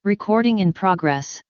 Recording in progress.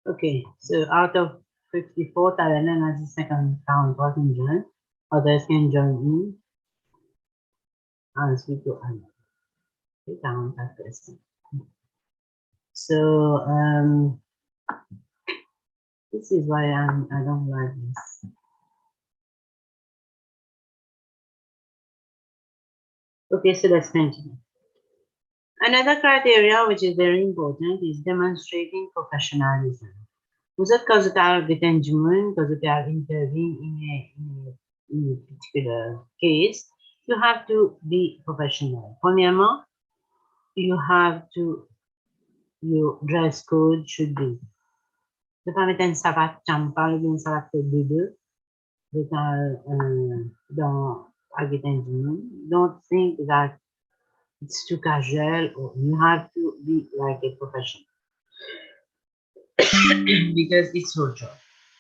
Okay, so out of 54, Thailand has a second count can join. Others can join in as we go on. Okay, count that person. So this is why I don't like this. Okay, so let's continue. Another criteria which is very important is demonstrating professionalism. Vous êtes quand vous avez quand vous have intervened in a particular case, you have to be professional. Premièrement, you have to, your dress code should be. Ne pas mettre une savate champa ou une savate de dans avec un Don't think that it's too casual or you have to be like a professional because it's your job.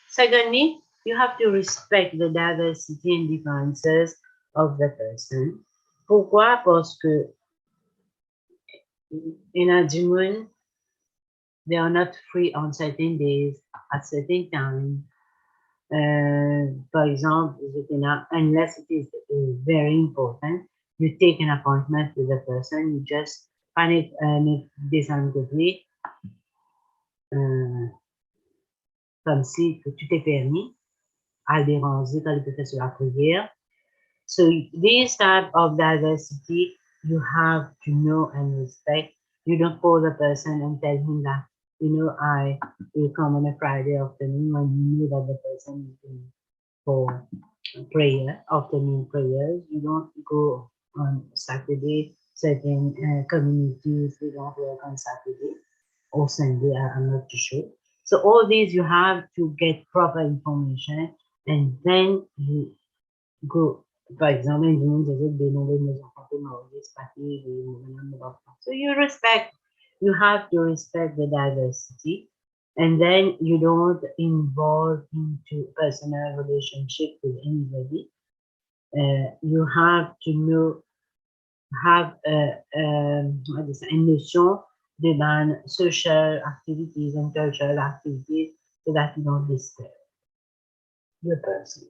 Secondly, you have to respect the diversity and differences of the person. Pourquoi? Parce que in a Jimoon, they are not free on certain days, at certain times. For example, unless it is very important, you take an appointment with a person, you just find des amis comme si que tu t'es permis à le déranger quand il peut faire sur la prière. So this type of diversity, you have to know and respect. You don't call the person and tell him that, I will come on a Friday afternoon when you know that the person is doing for prayer, afternoon prayers. You don't go on Saturday. Certain communities, they don't work on Saturday or Sunday, I'm not too sure. So all these you have to get proper information and then you go. For example, in so you have to respect the diversity and then you don't involve into personal relationship with anybody. You have to know, have a notion de social activities and cultural activities so that you don't disturb the person.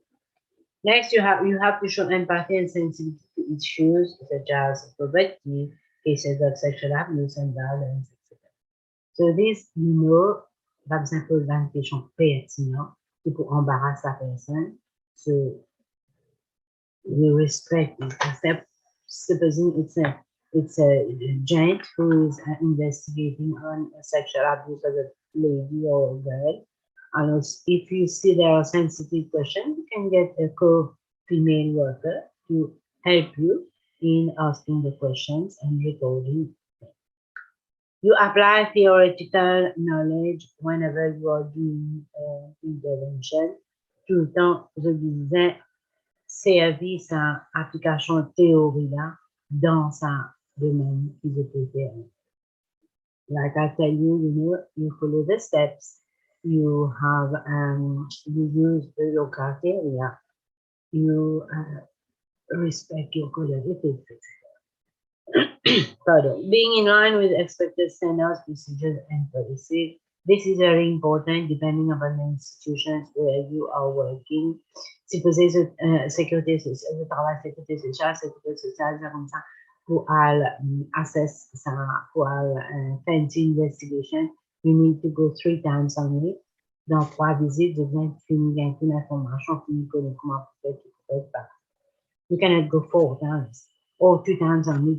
Next, you have to show empathy and sensitivity to issues such as poverty, cases of sexual abuse and violence, etc. So this, par exemple, une question pertinente qui peut embarrasser la personne. So you respect it. Except supposing it's a gent who is investigating on sexual abuse of a lady or a girl. And if you see there are sensitive questions, you can get a co-female worker to help you in asking the questions and recording. You apply theoretical knowledge whenever you are doing intervention. Tout le temps, je disais, service à application théorie là dans sa domaine qui je préfère. Like I tell you, you follow the steps, you have you use your criteria, you respect your colleagues, Pardon. Being in line with expected standards, procedures, and policies. This is very important depending upon the institutions where you are working. Si vous êtes sécurité sociale, le travail sécurité sociale, c'est comme ça, pour assess ça, pour fancy investigation, you need to go 3 times only. Dans 3 visites, vous devez finir une information, finir comment vous faites, pas. You cannot go 4 times or 2 times only.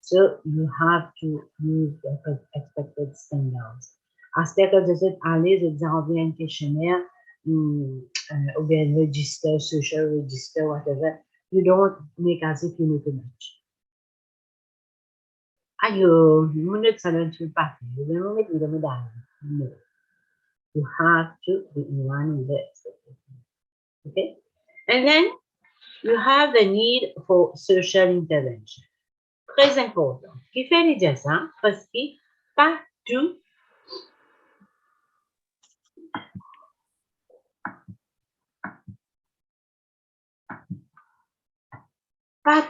So you have to use the expected standards. Aspect of the analyse example and questionnaire ou bien register, social register, whatever, you don't make as if you know too much. Ayo, munit sa lang papi, you don't make the medal. No. You have to be in line with the expectation. Okay? And then you have the need for social intervention. Très important. Qui fait les dire ça? Parce que pas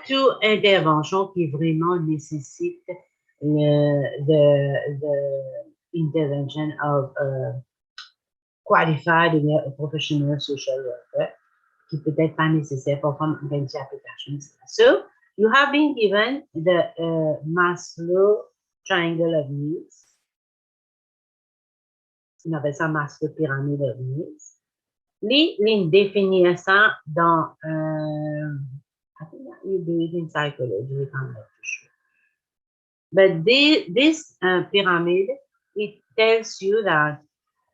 toute intervention qui vraiment nécessite the intervention of a qualified professional social worker, qui peut-être pas nécessaire pour faire une application. So, you have been given the Maslow triangle of needs. On appelle ça Maslow pyramid of needs. Li définir ça dans I think that you do it in psychology, I'm not too sure. But this pyramid, it tells you that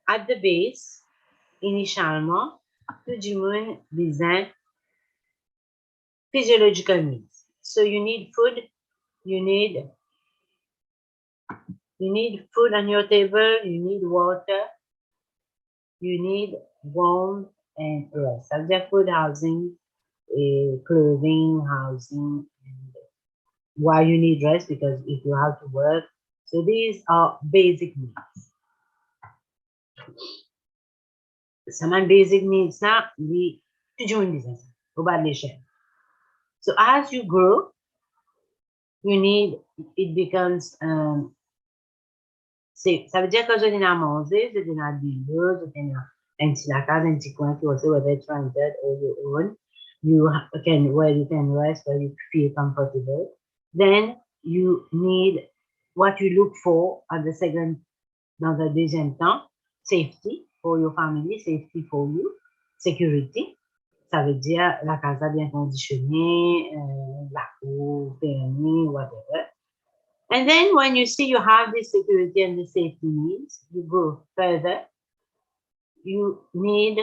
at the base, initialement, tout du monde besoin physiological needs. So you need food, you need food on your table, you need water, you need warmth and rest. Ça veut dire food, housing, clothing, housing, and why you need rest, because if you have to work. So these are basic needs. Some basic needs now, we join this about l'échelle. So as you grow, you need, it becomes ça veut dire que je viens à manger, je viens à vivre, je viens un petit la casa, un petit coin qui aussi whether it's rented or your own. You can where you can rest, where you feel comfortable. Then you need what you look for at the second, dans le deuxième temps, safety for your family, safety for you, security. Ça veut dire la casa bien conditionnée, la cour fermée, whatever. And then when you see you have the security and the safety needs, you go further. You need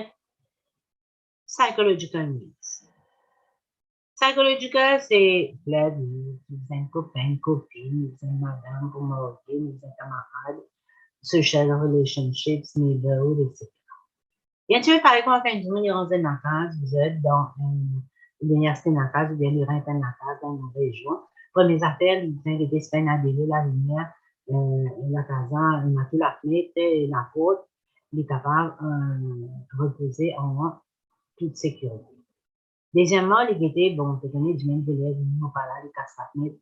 psychological needs. Psychological, c'est l'aide, vous avez un copain, une copine, vous avez madame pour marier, vous avez camarade, social relationships, neighborhood, etc. Bien sûr, par exemple, quand vous êtes dans une case, vous êtes dans l'université dans la case, ou bien le rente dans la case, dans une région. Premiers affaires, vous avez des semaines à délier la lumière, la casa, on a tout la fenêtre et la porte, il est capable de reposer en toute sécurité. Deuxièmement, les guettés, bon, c'est donné du même délai, nous pas là, les casse la fenêtre.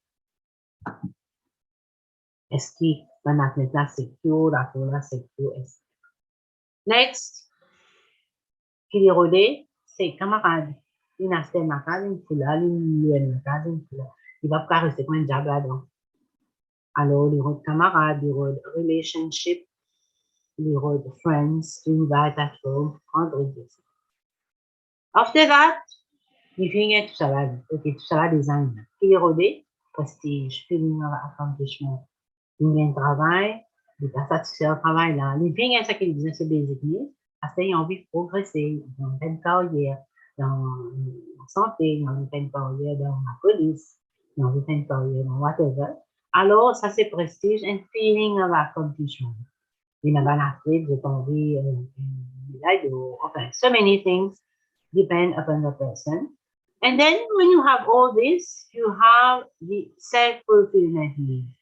Est-ce que la fenêtre là, c'est secure, la cour là, c'est secure, etc. Next, qui est rodé, c'est camarade. Il n'a pas ma casa, une couleur, une casa, une couleur. Il va pas rester comme un diable là-dedans. Alors, les rôles camarades, les rôles relationship, les rôles friends, to invite at home, prendre des. After that, you think tout ça va, ok, tout ça va design. Qui est rodé, prestige, feeling of accomplishment. Il y a un travail, il est satisfait au travail là. Les filles, ça qu'ils disent, c'est basic needs, parce qu'ils ont envie de progresser dans une carrière, dans la santé, dans une carrière dans la police, dans une carrière dans whatever. Alors, ça c'est prestige and feeling of accomplishment. Il n'a pas l'affaire, j'ai envie, okay, so many things depend upon the person. And then when you have all this, you have the self-fulfillment needs.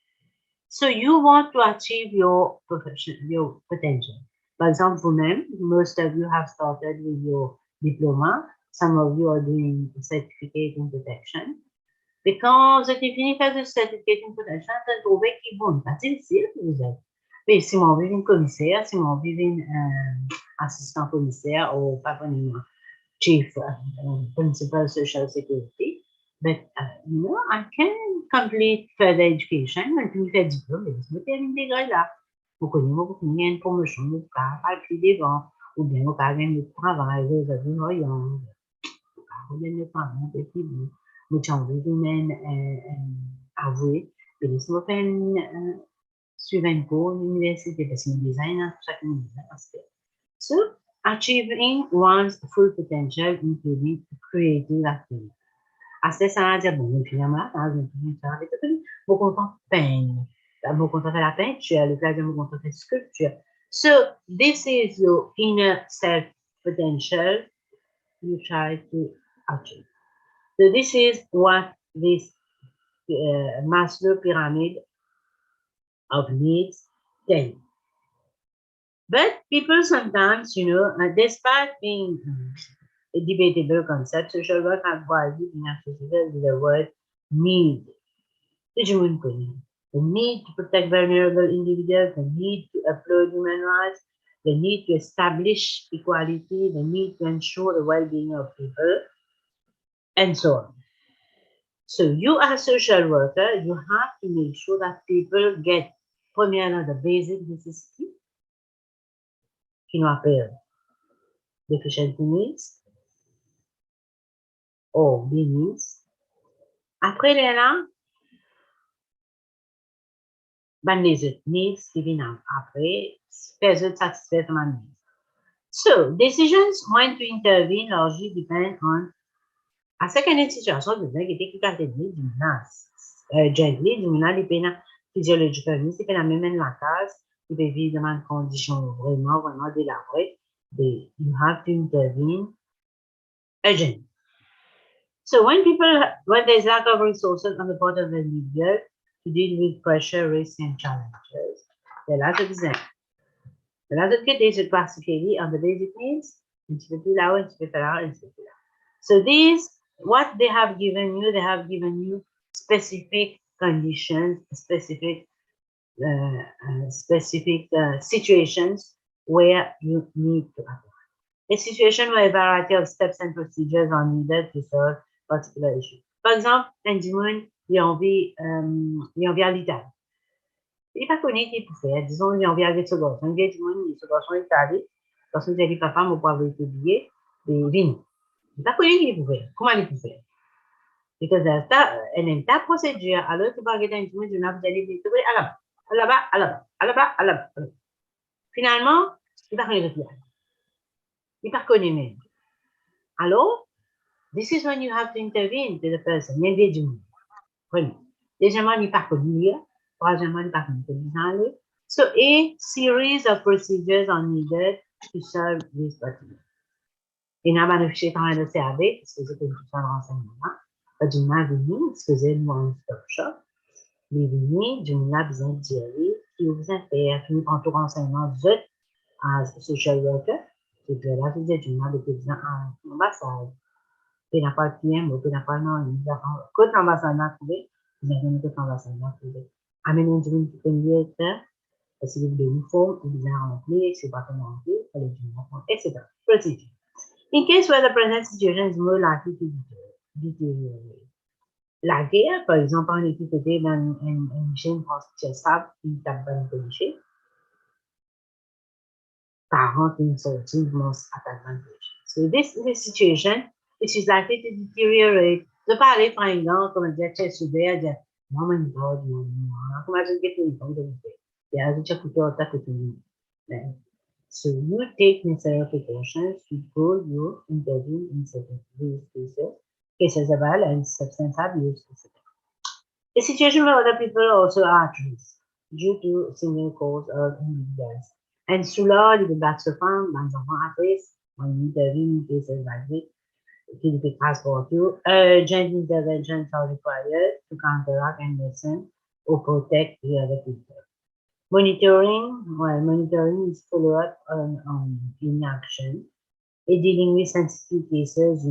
So you want to achieve your potential. For example, vous-même, most of you have started with your diploma. Some of you are doing certificate in protection. Because if you finish the certificate in protection, then vous trouvez qu'il bon, pas difficile que vous êtes. Mais si mon vivant commissaire, si mon vivant assistant commissaire ou pas vraiment chief principal social security, but you know, I can complete further education until you get diplôme, mais vous terminez déjà là. Vous connaissez, vous finissez une promotion, vous avez plus devant, ou bien vous avez un travail, vous avez un voyant, vous avez un travail, petit bout, vous avez envie de même avouer, et si vous faites suivre un cours à l'université, parce que le design, chaque design aspect. So, Achieving one's full potential, including creative activity. Assez ça veut dire, bon, finalement, par exemple, beaucoup content de peindre, beaucoup content de faire la peinture, le plaisir, beaucoup content de faire sculpture. So, this is your inner self potential you try to achieve. So, this is what this Maslow pyramid of needs tell you. But people sometimes, despite being a debatable concept, social work have widely been associated with the word need. The need to protect vulnerable individuals, the need to uphold human rights, the need to establish equality, the need to ensure the well-being of people, and so on. So you as a social worker, you have to make sure that people get, premièrement, the basic necessities, qui nous appelle deficiency needs, or B needs. Après les là, ben les autres needs qui viennent après, les autres satisfaire ma needs. So, decisions when to intervene largely depend on a second situation de qui catégorie du menace. Gently, du menace dépend physiologiquement, c'est que la même la case, qui peut vivre dans une condition vraiment délabrée, you have to intervene urgently. So when there's lack of resources on the part of the individual to deal with pressure, risks, and challenges, there are lots of examples. The last kit is classically on the basic needs, so these, what they have given you specific conditions, specific situations where you need to apply. A situation where a variety of steps and procedures are needed to solve a particular issue. Par exemple, un dimanche, il a envie à l'Italie. Il pas connu qui pour faire. Disons, il a envie avec ce garçon. Il dit, ce garçon est allé. Parce que j'ai dit, papa, mon poivre est oublié. Et vini. Il pas connu qui pour faire. Comment il peut faire? Because elle aime ta procédure. Alors, tu vas regarder un dimanche, tu vas aller vite. À là-bas. Finalement, il va rien faire. Il pas connu même. Alors, this is when you have to intervene to the person. Il y a du monde. Premier. Deuxièmement, il pas connu. Troisièmement, il pas connu. So a series of procedures are needed to solve this problem. Et n'a pas réfléchi quand elle s'est avec, parce que c'était une question de renseignement. Du moins, venu, excusez-moi, un stop shop. Les venus, du moins, besoin de dire, qui vous a fait, fini par tout renseignement, vous êtes un social worker. Et puis là, vous êtes du moins, depuis besoin en ambassade. Puis n'a pas le PM, puis n'a pas le nom, côté ambassade n'a trouvé, vous avez une côte ambassade n'a trouvé. Amenez une journée qui peut y être, parce que vous avez une forme, vous avez rempli, c'est pas comment remplir, etc. Procedure. In case where the present situation is more likely to deteriorate. La guerre, par exemple, en équipe était dans une chaîne stable qui t'a bien pollué. Parents qui sortent commencent à t'advantager. So this is a situation which is likely to deteriorate. Je parlais par exemple, comme dire, tu es soudé, dire, maman, il va, comment je dis que tu es de il y a un petit peu de So you take necessary precautions to go your interview in certain cases of violence, substance abuse, etc. A situation where other people also are at risk due to single cause or individuals. And cela, il va se faire dans un at-risk, on interview in cases like this, qui peut transport you. Urgent interventions are required to counteract and listen or protect the other people. Monitoring is follow-up on inaction. Dealing with sensitive cases,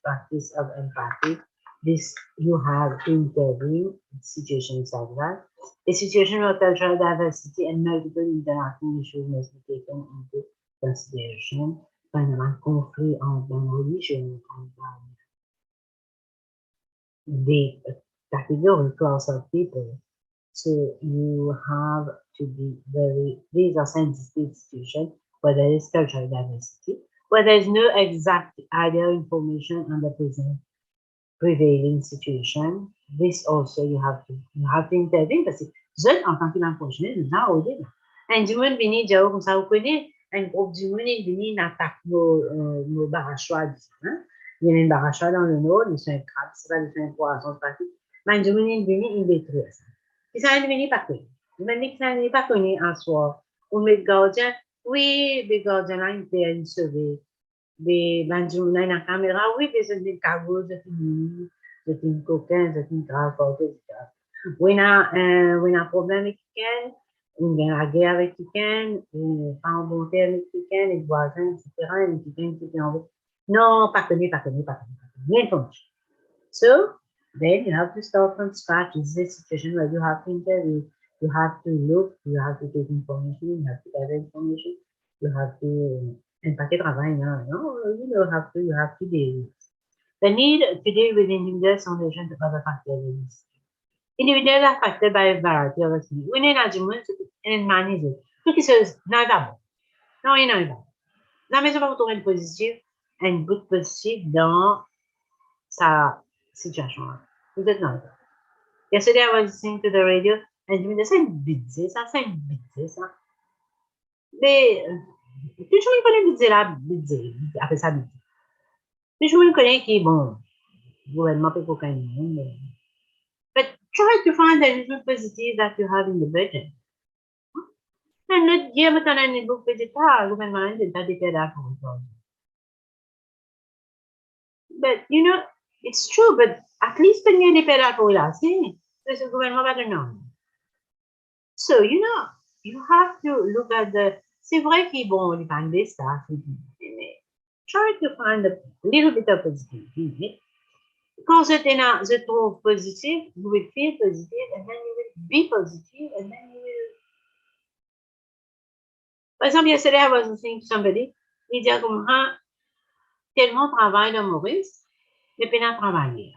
practice of empathy. This you have to intervene in situations like that. A situation where cultural diversity and multiple interacting issues must be taken into consideration. Finalement, conflit entre religion and the category class of people. So you have to be these are sensitive situations where there is cultural diversity, where there is no exact idea information on the prevailing situation. This also you have to intervene parce que en tant qu'imam professionnel, nous avons au début. Un du monde venu dire comme ça, vous connaissez, un groupe du monde est venu attaquer nos barachois. Il y a une barachois dans le nord, ils sont un crabe, c'est pas des poissons, c'est pas tout. Mais du monde est venu, ils détruisent ça. Puis ça n'est venu pas connu. Mais ça n'est pas connu en soi. Ou mes gardiens, oui, les gardiens là, ils étaient sauvés. Des banjou na na caméra, oui, des des cagots, de une coquin, de une grave, etc. Oui, on a un problème avec quelqu'un, on a une guerre avec quelqu'un, on pas un bon terme avec quelqu'un, les voisins, etc. Et quelqu'un qui vient en haut. Non, pas connu, pas connu, pas connu, pas connu. Information. So, then you have to start from scratch. This is a situation where you have to interview, you have to look, you have to take information, you have to gather information, you have to un paquet de travail, non, non, you have to deal. The need to deal with individual foundation to other factors. Individuals are affected by a variety of things. We need arguments and manage it. Tout qui se non pas bon. Non, il n'est pas bon. La maison va retrouver une positive, un bout positif dans sa situation. Vous êtes dans le cas. Yesterday I was listening to the radio and je me disais, c'est une bêtise, ça, c'est une bêtise, ça. Mais, tout le monde connaît bêtise là, bêtise, après ça, bêtise. Tout le monde connaît qui, bon, le gouvernement peut pas gagner, but try to find the little positive that you have in the budget. And not give it an any book visit, gouvernement, that they get that from. But, you know, it's true, but at least when you depend on Pola, see, there's a gouvernement better known. So, you know, you have to look at the, c'est vrai qu'ils vont les prendre des stars, try to find a little bit of positivity. Quand je trouve positif, you will feel positive, and then you will be positive, and then you will. Par exemple, yesterday I was listening to somebody, il dit comme, tellement travail de Maurice, mais puis à travailler.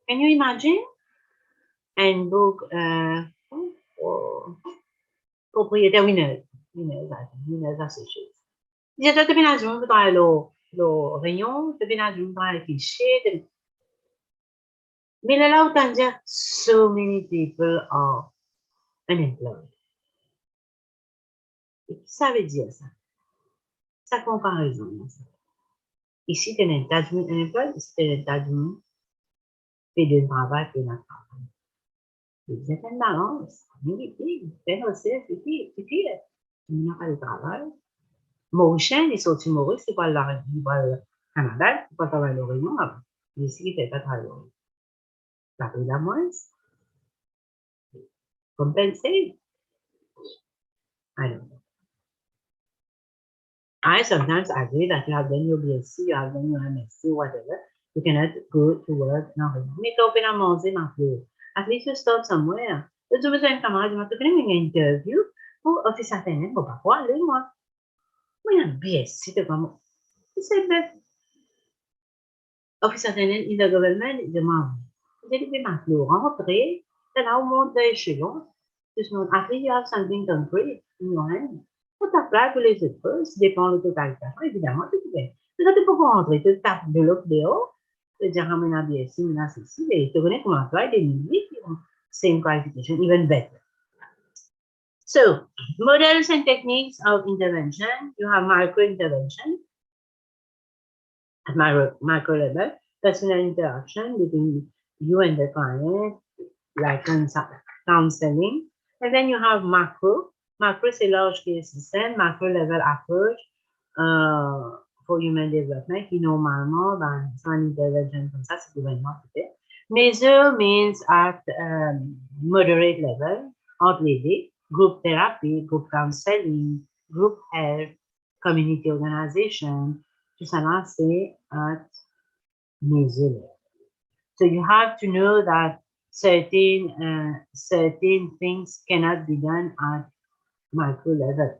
Can you imagine? And book, propriétaire Winners Associates. Il dit, toi, tu viens à joindre dans le rayon, tu viens à joindre dans le cliché, mais là, autant dire, so many people are unemployed. Et ça veut dire ça? Sa comparaison. Ici, tu es un tas de monde unemployed, ici, tu es un tas de monde fait de travail, fait de travail. C'est une balance. C'est aussi, c'est pire. Il n'y a pas de travail. Mauricien, il est sorti Maurice, c'est pas le Canada, c'est pas travailler le rayon avant. Ici, il ne fait pas travailler le rayon. Ça fait la moins. Compenser. Alors, I sometimes agree that you have done your BSc, you have done your MSc, whatever. You cannot go to work now. Mais tu peux pas manger ma fleur. At least you start somewhere. Tu as besoin de camarade, tu peux faire une interview pour office attendant, pour pas quoi aller, moi. Moi, il y a un BSc, c'est comme, c'est bête. Office attendant in the government, il demande. Vous allez faire ma fleur, rentrer, c'est là où monte l'échelon. After you have something concrete in your hand. Pour t'appeler pour les autres postes, dépend de totalisation, évidemment, tu peux faire. Mais ça, tu peux pas rentrer, tu tapes de l'autre dehors, tu dis, ah, mais BSc, mais ceci, et tu connais comment faire des milliers qui ont same qualification, even better. So, models and techniques of intervention, you have micro-intervention at micro level, personal interaction between you and the client, like counseling, and then you have macro. Macro, c'est large case system, macro level approach for human development, qui normalement, sans intervention comme ça, c'est gouvernement qui fait. Measure means at moderate level, entre les deux, group therapy, group counseling, group health, community organization, tout ça là, c'est at measure level. So you have to know that certain things cannot be done at micro level.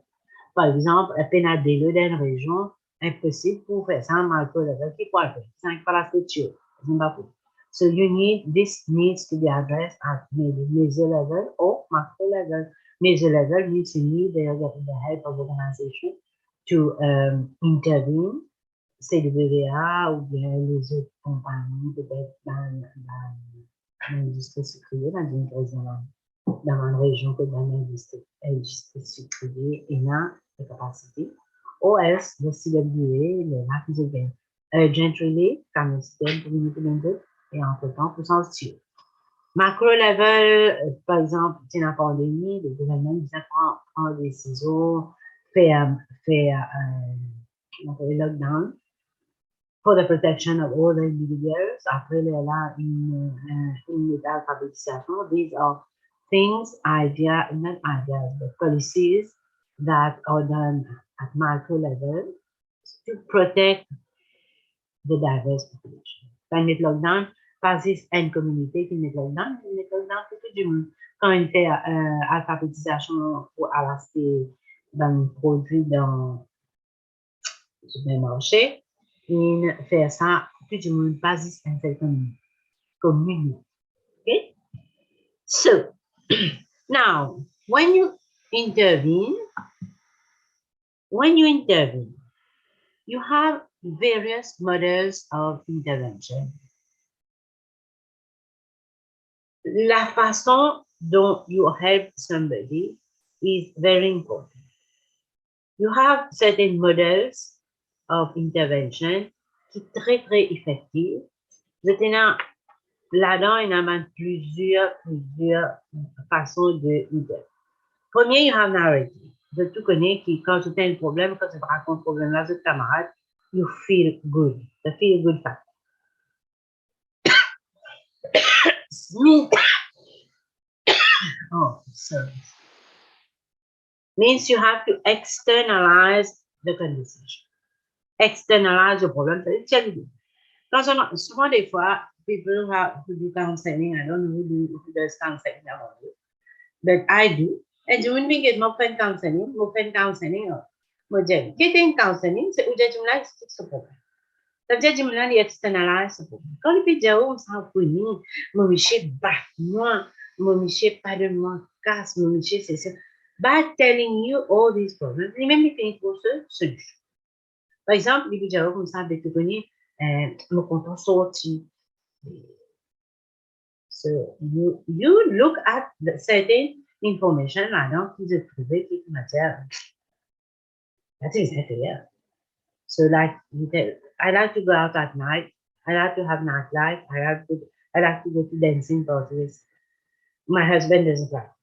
Par exemple, un pénadélo d'une région, impossible pour faire ça à micro level. Qui peut faire? C'est pas la structure. So this needs to be addressed at maybe meso level or macro level. Meso level means you need the help of organization to intervene. CWA ou bien les autres compagnies, peut-être dans l'industrie sucrière, dans une région que dans l'industrie sucrière, et dans la capacité. or else the CWA, le Rapid Again, Urgent Relay, comme le système community limited, et entre-temps, pour s'en sortir. Macro level, par exemple, c'est la pandémie, le gouvernement prend des décisions, fait lockdown for the protection of all the individuals. Après, il y a une alphabétisation. These are things, ideas, not ideas, but policies that are done at macro level to protect the diverse population. Quand il lockdown, pas juste une communauté qui met lockdown, il met lockdown pour tout le monde. Quand il fait alphabétisation pour acheter un produit dans le supermarché, il fait ça tout le monde, pas juste une seule communauté. Okay? So, now, when you intervene, you have various models of intervention. La façon dont you help somebody is very important. You have certain models of intervention qui sont très, très effectifs. Maintenant, là-dedans, il y a même plusieurs façons de intervenir. Premier, you have narrative. Tu connais que quand tu as un problème, quand tu racontes un problème à tes camarades, you feel good. The feel good factor. Oh, sorry. Means you have to externalize the conversation. Externalize the problem. Souvent, des fois, people who do counseling, I don't know who does counseling about it, but I do. And you wouldn't get more pen counseling, more gel. Getting counseling, c'est où j'ai du mal, c'est ce problème. C'est-à-dire, du mal, il externalize ce problème. Quand le vidéo, on s'en fout, mon miché bat moi, mon miché pas de moi, casse, mon miché, c'est ça. By telling you all these problems, et même les pays pour ce solution. Par exemple, les vidéos comme ça, avec le connais, mon content sorti. So you look at the certain information là-dedans qui se trouvait qui est matière. That is FAL. So like I like to go out at night. I like to have nightlife. I like to go to dancing parties. My husband doesn't like.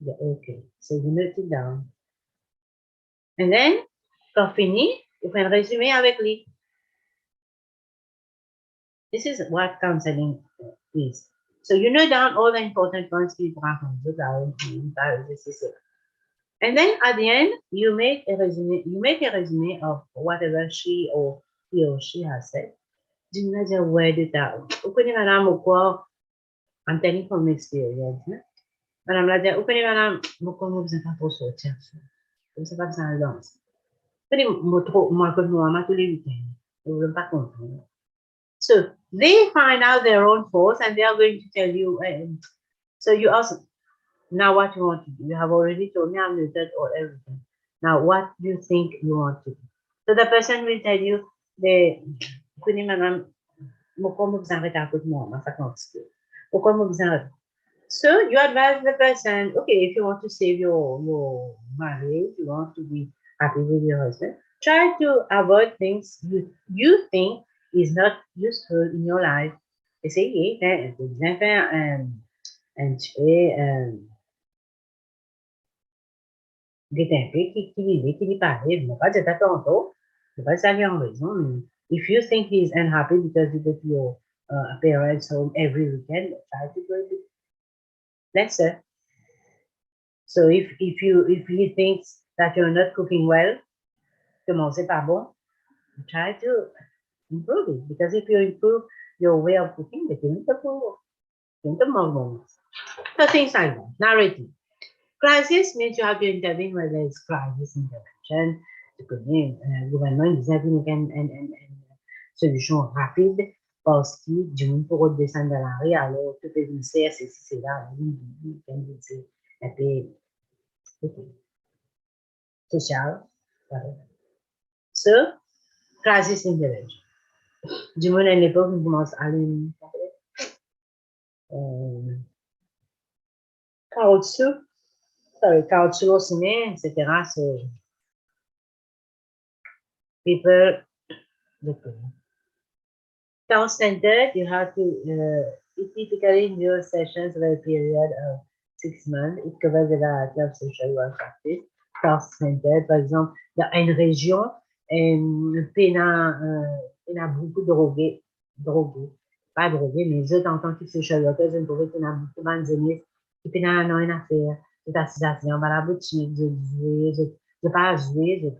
Yeah, okay. So you note it down. And then, quand fini, vous faites un résumé avec lui. This is what counseling is. So you note down all the important points you and then at the end, you make a resume of whatever she or he or she has said. Do not just word it out. I'm telling from experience. Madame l'a dit, vous connaissez madame, comment vous êtes pas trop sortir. Comme ça, pas ça en danse. Moi, comme moi, tous les week-ends. Vous ne pas comprendre. So they find out their own force and they are going to tell you. So you ask now what you want to do. You have already told me I've noted all everything. Now what do you think you want to do? So the person will tell you, so you advise the person, okay, if you want to save your marriage, you want to be happy with your husband, try to avoid things you think is not useful in your life. Essayez, bien faire des tempêtes qui paraît, ne pas être tantôt, ne pas aller en raison, mais if you think he's unhappy because you go to your parents' home every weekend, try to go to that's it. So if he thinks that you're not cooking well, commencez par bon, try to improve it. Because if you improve your way of cooking, they can improve. So things like that. Narrative. Crisis means you have to intervene where there is crisis intervention. Tu connais, le gouvernement disait une solution rapide parce que du monde pour descendre dans la rue, alors tout est ministère, c'est là, et puis, social. So, crisis intervention. Du monde à l'époque, on commence à aller caoutchouc au ciné, etc. people, self-centered, you have to, typically in your sessions over a period of 6 months, it covers a variety of social work practice. Self-centered, par exemple, dans une région, il y a beaucoup de drogués, pas drogués, mais eux, en tant que social workers, ils trouvent qu'il y a beaucoup d'années, et puis, non, une affaire, c'est assis, on va à la boutique, de jouer, de pas jouer, de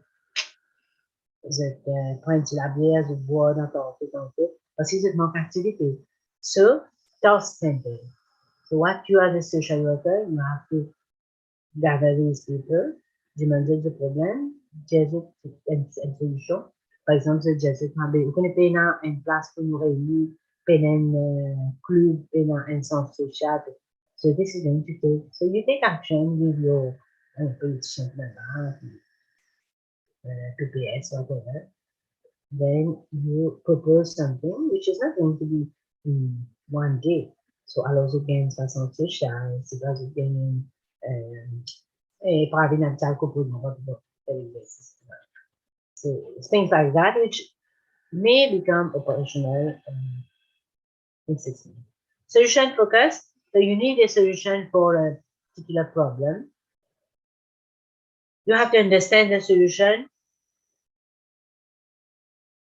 prendre la bière, de boire dans ton fait, parce que c'est mon activité. So, self-centered. So, what you are the social worker, you have to gather these people, demander the problem, judge it and solution. Par exemple, je judge it, vous connaissez une place pour nous réunir, un club, un centre social. So, this is going to take, so you take action with your politician member, PPS, whatever. Then you propose something which is not going to be in one day. So, also gain some social, also gain private and child so things like that, which may become operational in 6 months. Solution focus. So you need a solution for a particular problem. You have to understand the solution.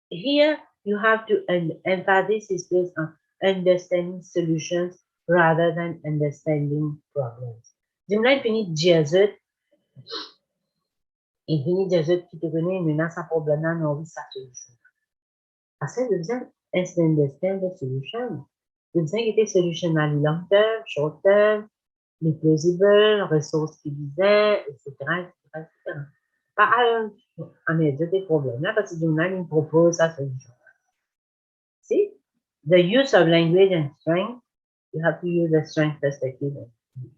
Here, you have to emphasis is placed on understanding solutions rather than understanding problems. Jumla finit Jazut. Il finit Jazut qui te connaît une menace à problème, non, sa solution. Parce que vous understand the solution. Vous avez solution à long terme, short term, les plausible, ressources qui visaient, etc., etc. Pas à mesure des problèmes, là, parce que Jumla propose sa solution. See, the use of language and strength, you have to use the strength perspective.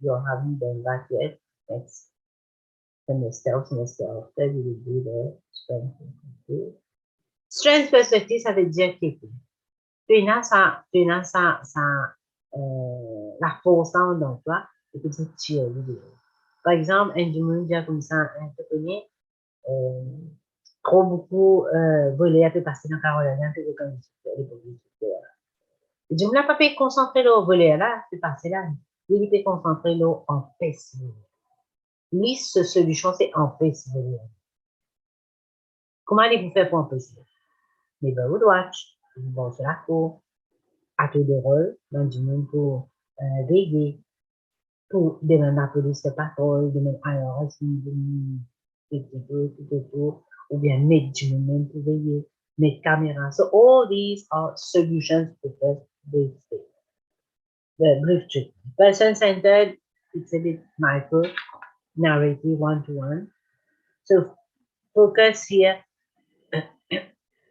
You haven't done that yet. Next semester after, you will do the strength perspective. Strength perspective, ça veut dire que tu as la force dans toi et que tu tires vidéo. Par exemple, un monde comme ça, un entrepreneur, trop beaucoup voler à peut passer dans Caroline, un peu comme je ne l'ai pas pu concentrer au volet là, c'est passé là. Il était concentré là en Facebook. Lui, ce solution, c'est en Facebook. Comment allez-vous faire pour en Facebook? Neighborhood Watch, bon, c'est la cour, à tout de rôle, dans du monde pour veiller, pour demander à la police de patrouille, demander à l'IRS, ou bien mettre du monde pour veiller, mettre caméra. So all these are solutions to first big state. The brief treatment. Person-centered, it's a bit micro, narrative, one-to-one. So focus here,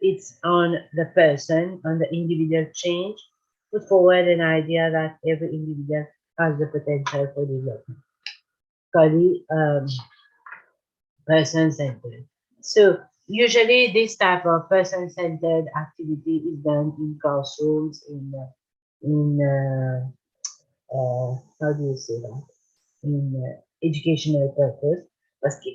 it's on the person, on the individual change. Put forward an idea that every individual has the potential for development. Called person-centered. So usually this type of person-centered activity is done in classrooms, how do you say that? In educational purpose. Parce que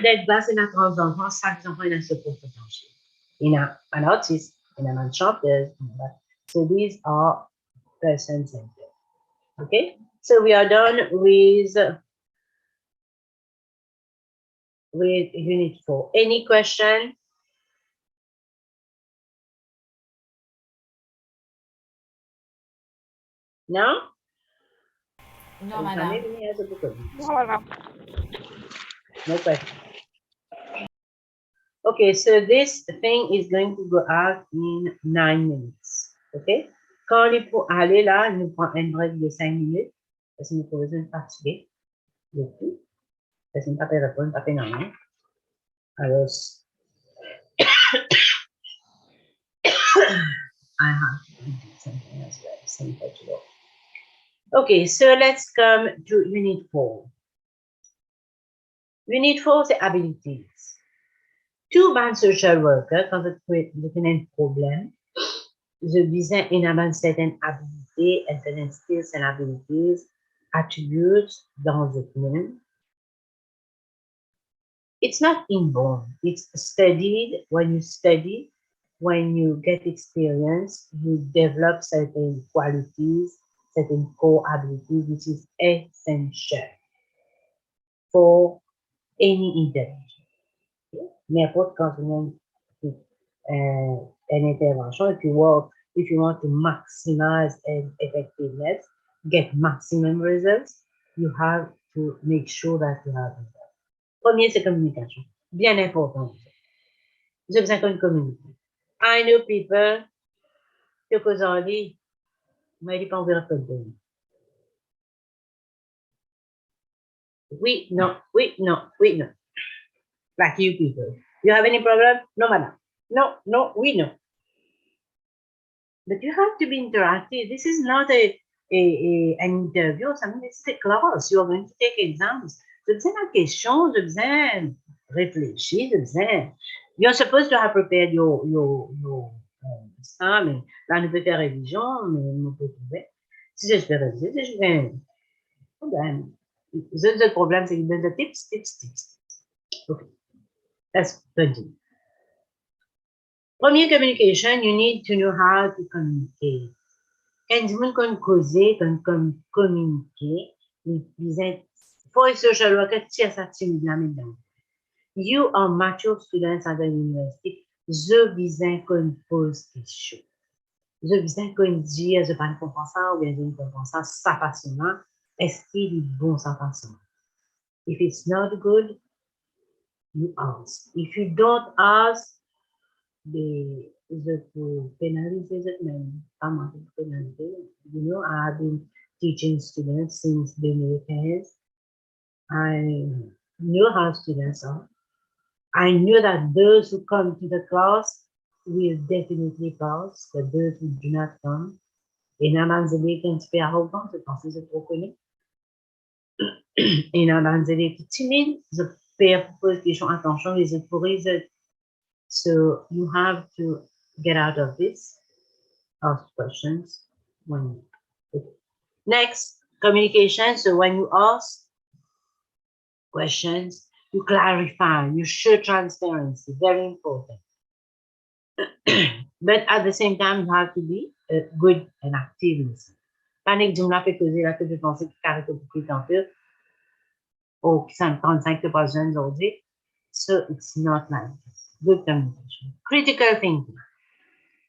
d'être basé dans 30 enfants, 5 enfants, il y a ce potentiel. Il y a un autiste, il y a une chanteuse. So these are person-centered. Okay, so we are done with unit 4. Any question? No? No, madam. No question. Okay, so this thing is going to go out in 9 minutes. Okay? Quand on est pour aller là, il nous prend un break de 5 minutes. Parce que nous pouvons besoin de fatiguer. Le tout. Parce qu'on ne peut pas répondre, pas fait non. Alors, I have to do something as well. Something to do. Okay, so let's come to unit 4. Unit 4, c'est abilities. Two band social worker, quand vous avez un problème, je disais une avance certaines habilités, certaines skills and abilities, attributes dans le domaine. it's not inborn. It's studied. When you study, when you get experience, you develop certain qualities, certain core abilities, which is essential for any intervention. Okay? N'importe quand on an intervention, if you want to maximize effectiveness, get maximum results, you have to make sure that you have results. Premier, c'est communication. Bien important. Vous avez besoin de communiquer. I know people que cause en dit, mais il pas envers tout le monde. Oui, non, oui, non, oui, non. Like you people. You have any problem? No, madam. No, no, we know. But you have to be interactive. This is not an interview or something. This is a class. You are going to take exams. J'ai besoin de questions, j'ai besoin réfléchir, j'ai besoin. You're supposed to have prepared your mais là, on peut faire révision, mais on peut trouver. Si je fais réviser, je fais problème. Le problème, c'est qu'il donne des tips. Okay. Let's continue. Premier communication, you need to know how to communicate. Quand vous qu'on causer, qu'on communiquer, faut être social worker, tiens ça timide là dedans. You are mature students at the university. Je besoin qu'on pose question. Je besoin qu'on dise, je pas comprendre ça, ou bien je ne comprends ça, ça passionnant. Est-ce qu'il est bon, ça passionnant? If it's not good, you ask. If you don't ask, je peux pénaliser eux-mêmes. You know, I have been teaching students since 2015. I know how students are. I know that those who come to the class will definitely pass, but those who do not come, et dans les élèves un petit peu arrogants, je pense que je trop connais. Et dans les élèves timides, je peux poser des questions, attention, les autres pour les autres. So you have to get out of this, ask questions. Next, communication. So when you ask questions, you clarify, you show transparency, very important. But at the same time, you have to be good and active listener. Panique, je me l'ai fait causer là que je pensais qu'il carré beaucoup plus un peu, ou qui sont 35 de pas jeunes aujourd'hui. So it's not like this. Good communication. Critical thinking.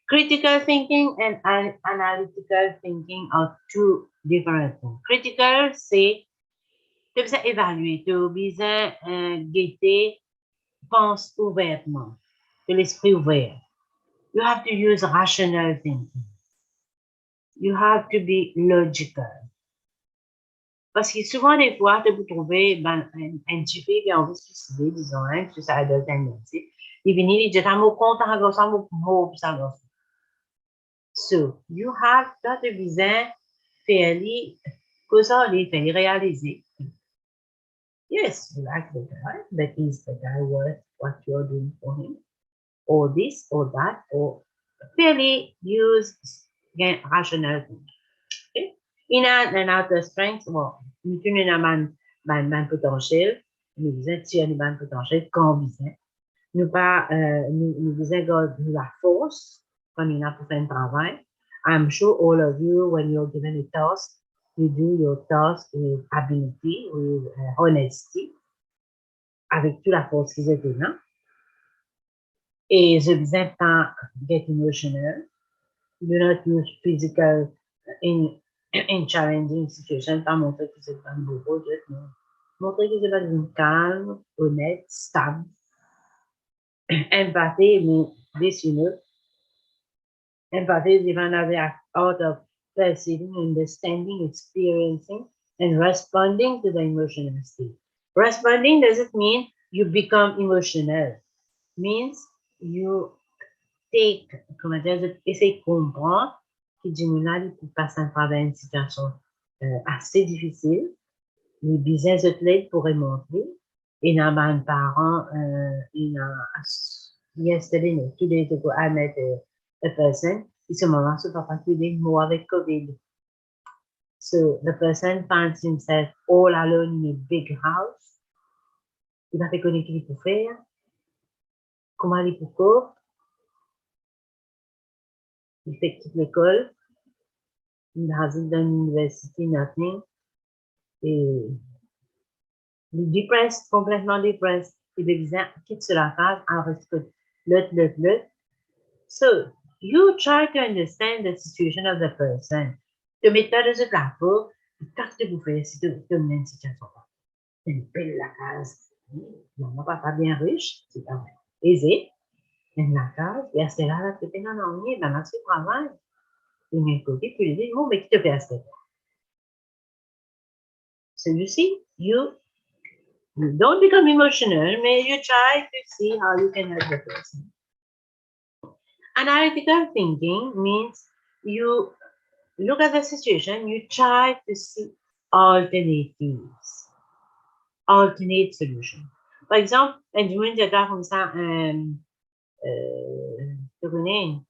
Critical thinking and analytical thinking are two different things. Critical, c'est tu as besoin d'évaluer, tu as besoin de guetter, pense ouvertement, de l'esprit ouvert. You have to use rational thinking. You have to be logical. Parce que souvent, des fois, tu peux trouver un type qui a envie de se suicider, disons, hein, que ça a de tendency. Il vient, il dit, t'as mon compte, t'as mon mot, ça va. So, you have to be fairly, que ça, les fairly réaliser. Yes, you like the guy, but is the guy worth what you're doing for him? Or this, or that, or fairly use rational thinking. Okay? In and outer strength, well, nous avons un potentiel, nous avons un potentiel qu'on besoin. Nous avons la force, comme il a pour faire un travail. I'm sure all of you, when you're given a task, you do your task with ability, with honesty, avec toute la force qui est dedans. Et je besoin pas get emotional. Do not use physical in challenging situations, pas montrer que c'est pas beau, juste montrer que c'est pas une calme, honnête, stable. Empathy, this you know. Empathy is even out of perceiving, understanding, experiencing, and responding to the emotional state. Responding doesn't mean you become emotional. Means you take, comment dire, essayer de comprendre que Jimina peut passer à travers une situation assez difficile. Les business athlètes pourraient montrer. Et dans un parent, yesterday, no, 2 days ago, I met a person. Et ce moment, ce papa qui est mort avec COVID. So the person finds himself all alone in a big house Il va reconnaître qu'il peut faire, comment il peut faire. Il fait toute l'école, il a dans l'université, nothing, et il est dépressé, complètement dépressé. Il devient quitte sur la case, en respect, l'autre. So, you try to understand the situation of the person. Te mettre dans ce plateau, qu'est-ce que vous faites si tu te mets une situation? Une belle la case. Non, pas bien riche, c'est pas aisé. Une la case, et à ce là, tu es dans l'ennui, dans notre travail. Et d'un côté, tu lui dis, bon, mais qui te fait à ce là? So you see, you don't become emotional, but you try to see how you can help the person. Analytical thinking means you look at the situation, you try to see alternatives, alternate solutions. Par exemple, un dimanche, je comme ça, tu connais,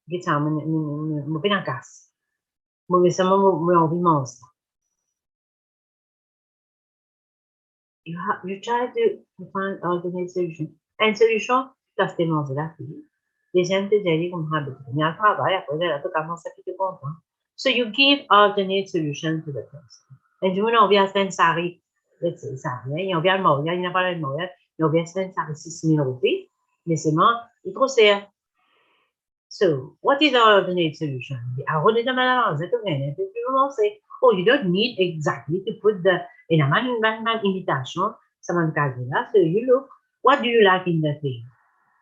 qui ça, mon pédant casse. Mon récemment, mon envie mange. You try to find alternate solution. And solution, that's the manger la fille. Deuxième, te dire comme habit. Il y a un travail, après, là, tu commences à quitter content. So you give alternate solution to the person. Et du moment où on vient se faire sari, let's say sari, on vient le mariage, il n'y a pas le mariage, on vient se faire sari 6 000 rupees, mais c'est moi, il trop cher. So, what is the alternate solution? I hold it in my hands, it's okay. People say, oh, you don't need exactly to put the, in a man invitation, someone calcula. So you look, what do you like in the thing?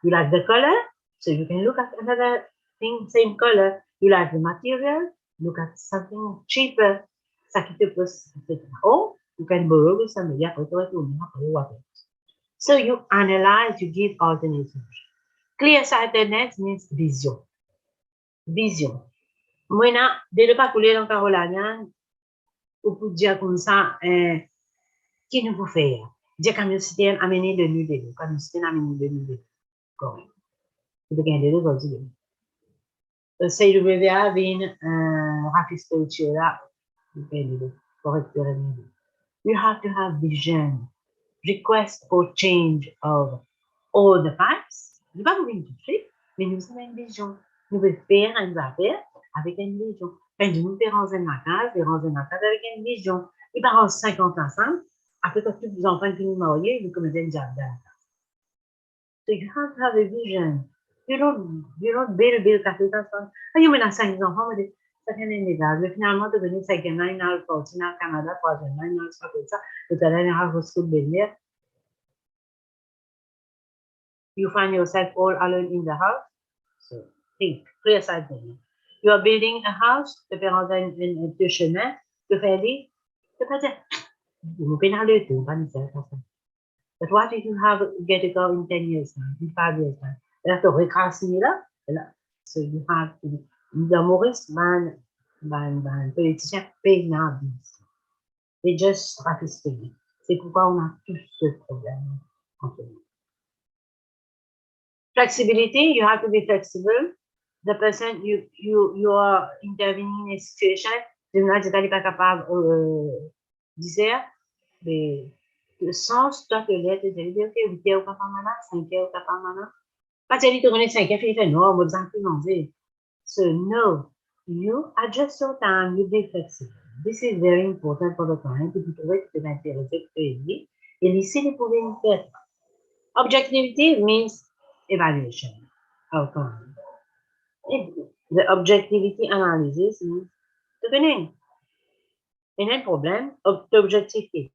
You like the color? So you can look at another thing, same color. You like the material? Look at something cheaper. Or you can borrow with somebody. So you analyze, you give alternate solution. Clear-sightedness means vision. Vision. Moi, dès le pas couler dans Carolina, ou pour dire comme ça, qui nous peut faire? Dire quand nous sommes amenés de nous de quand nous sommes amenés de nous de correct. Vous pouvez gagner deux autres idées. Se doveva avere rapistolcera, dipende, correttamente. You have to have vision. Request for change of all the facts. Nous pas venir tout de suite, mais nous avons une vision. Nous pouvons faire une affaire avec une vision. Quand nous faisons ranger ma case, avec une vision. Et par 50 ensemble, après quand tous les enfants qui nous mariés, ils commettent une jardin. So you have to have a vision. You don't build capital from. You mean as 5 enfants, mais ça fait une égal. Finalement, tu connais 5e année dans le continent Canada, 3e année dans le Scotland, ça, le dernier à Roscoe Belier. You find yourself all alone in the house. So think, clear side thinking. You are building a house, tu fais rentrer un chemin, tu fais dire, tu fais dire, vous pouvez dans le tout, pas nécessaire. But what if you get a girl in 10 years time, in 5 years time? You have to recasting it up. So you have to, the Maurice ban politicien paye now this. They just rapidly. C'est pourquoi on a tous ce problème. Flexibility, you have to be flexible. The person you are intervening in a situation, tu n'es pas capable de dire, mais le sens doit être de dire que 8 heures pas mal, 5 heures pas mal. Pas dire tu connais 5 heures, il fait non, on va manger. So no, you adjust your time, you be flexible. This is very important for the client to be able to intéressé et laisser les problèmes faire. Objectivity means evaluation of client. The objectivity analysis means tu connais. Il y a un problème d'objectivité.